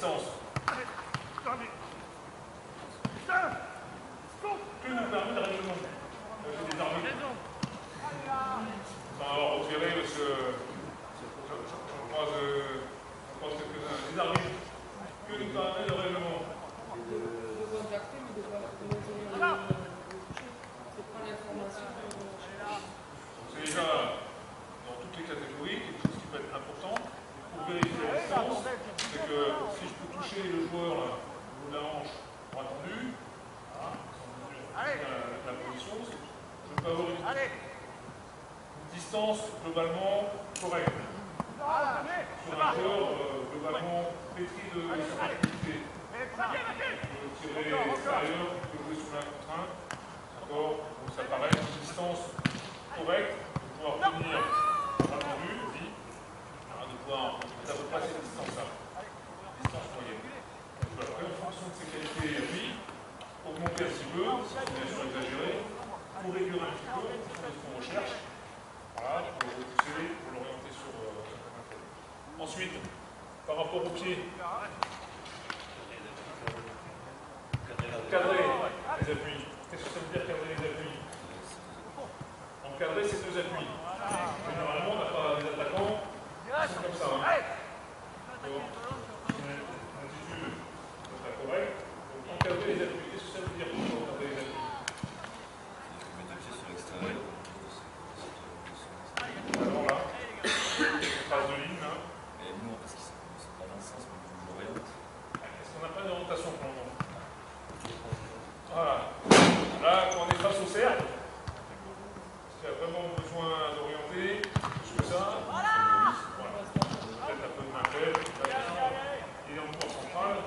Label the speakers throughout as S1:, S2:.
S1: distance. Que nous permet le règlement des arbitres. On va retirer parce que je croise quelques-uns. Les arbitres, que nous permet le règlement. C'est déjà dans toutes les catégories quelque chose qui peut être important pour vérifier la distance. C'est que si je peux toucher le joueur là, au bout de la hanche bras tendu, la position, je peux avoir une distance globalement correcte. Sur un joueur globalement pétri de activité. Je peux tirer l'extérieur, je peux jouer sous la contrainte. D'accord. Donc ça paraît une distance correcte de pouvoir tenir bras tendu, dit, de pouvoir à peu près cette distance-là. Distance moyenne. Donc après, en fonction de ses qualités, lui, augmenter un petit peu, c'est bien sûr exagéré, pour réduire un petit peu, en fonction de ce qu'on recherche. Voilà, pour le repousser, pour l'orienter sur un thème. Ensuite, par rapport au pied, cadrer les appuis. Qu'est-ce que ça veut dire cadrer les appuis? Encadrer ces deux appuis. Généralement, on n'a pas des attaquants qui sont comme ça. Donc, l'attitude n'est pas correcte. Donc, encadrer les appuis. Qu'est-ce que ça veut dire pour encadrer les appuis?
S2: Mettre le pied sur l'extérieur.
S1: Alors là, trace de ligne, là.
S2: Mais non, parce que c'est pas dans le sens, mais je l'oriente.
S1: Est-ce qu'on n'a pas d'orientation pour le moment? Voilà. Là, quand on est face au cercle, il y a vraiment besoin d'orienter plus que ça. Voilà. Peut-être un peu de main faible. Il est en mouvement central.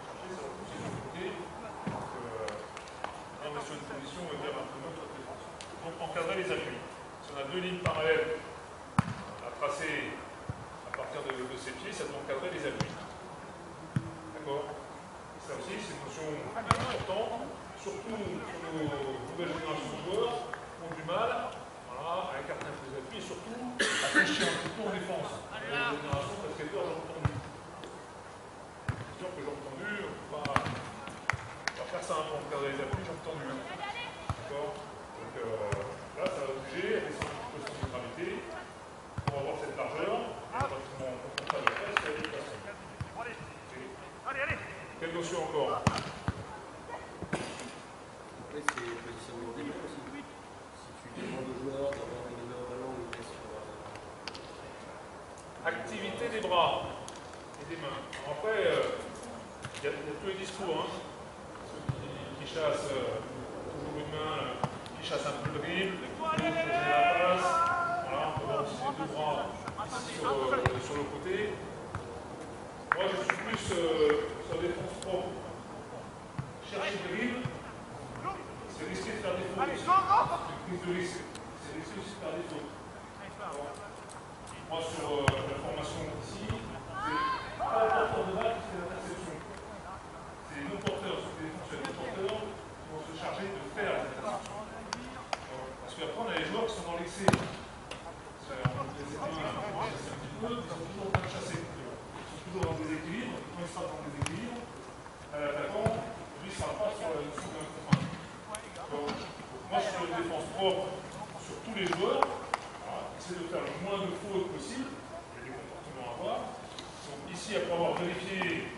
S1: Chercher, ça va pousser de l'autre côté. Donc, on est sur une position, on va dire, un peu notre défense. Donc, encadrer les appuis. Si on a deux lignes parallèles à tracer à partir de ces pieds, ça doit encadrer les appuis. D'accord? Ça aussi, c'est une notion importante, surtout sur nos nouvelles générations de joueurs qui ont du mal à écarter un peu les appuis et surtout à fléchir un petit peu en défense. Les générations parce qu'elles ont jambes tendues. C'est sûr que jambes tendues, on ne peut pas faire ça pour encadrer les appuis, jambes tendues. D'accord? Donc là, ça va obliger à descendre un petit peu son gravité pour avoir cette largeur. Pratiquement confortable de faire, c'est la déplacement. Quelle notion encore?
S2: Après, c'est positionnement des mains aussi. Si tu demandes au joueur d'avoir les mains au ballon ou des sur.
S1: Activité des bras et des mains. Alors après, il y a tous les discours. Hein. Ceux qui chassent toujours une main, qui chassent un peu le dribble, qui chassent la passe. Voilà, on peut voir aussi les deux bras ici sur le côté. Moi, je suis plus sur défense propre. Chercher le dribble, c'est risqué de faire des fautes. C'est une prise de risque. C'est risqué aussi de faire des fautes. Moi, sur la formation ici, c'est pas le porteur de balle qui fait l'interception. C'est nos porteurs, ceux qui défendent les porteurs, qui vont se charger de faire les interceptions. Parce qu'après, on a les joueurs qui sont dans l'excès. On les essaie un petit peu, ils sont toujours en train de chasser. Dans le déséquilibre, quand il sera dans le déséquilibre, l'attaquant, lui, ne sera pas sur la notion d'un contrainte. Donc, moi, je suis en défense propre sur tous les joueurs, essayer de faire le moins de fautes possible, il y a des comportements à avoir. Donc, ici, après avoir vérifié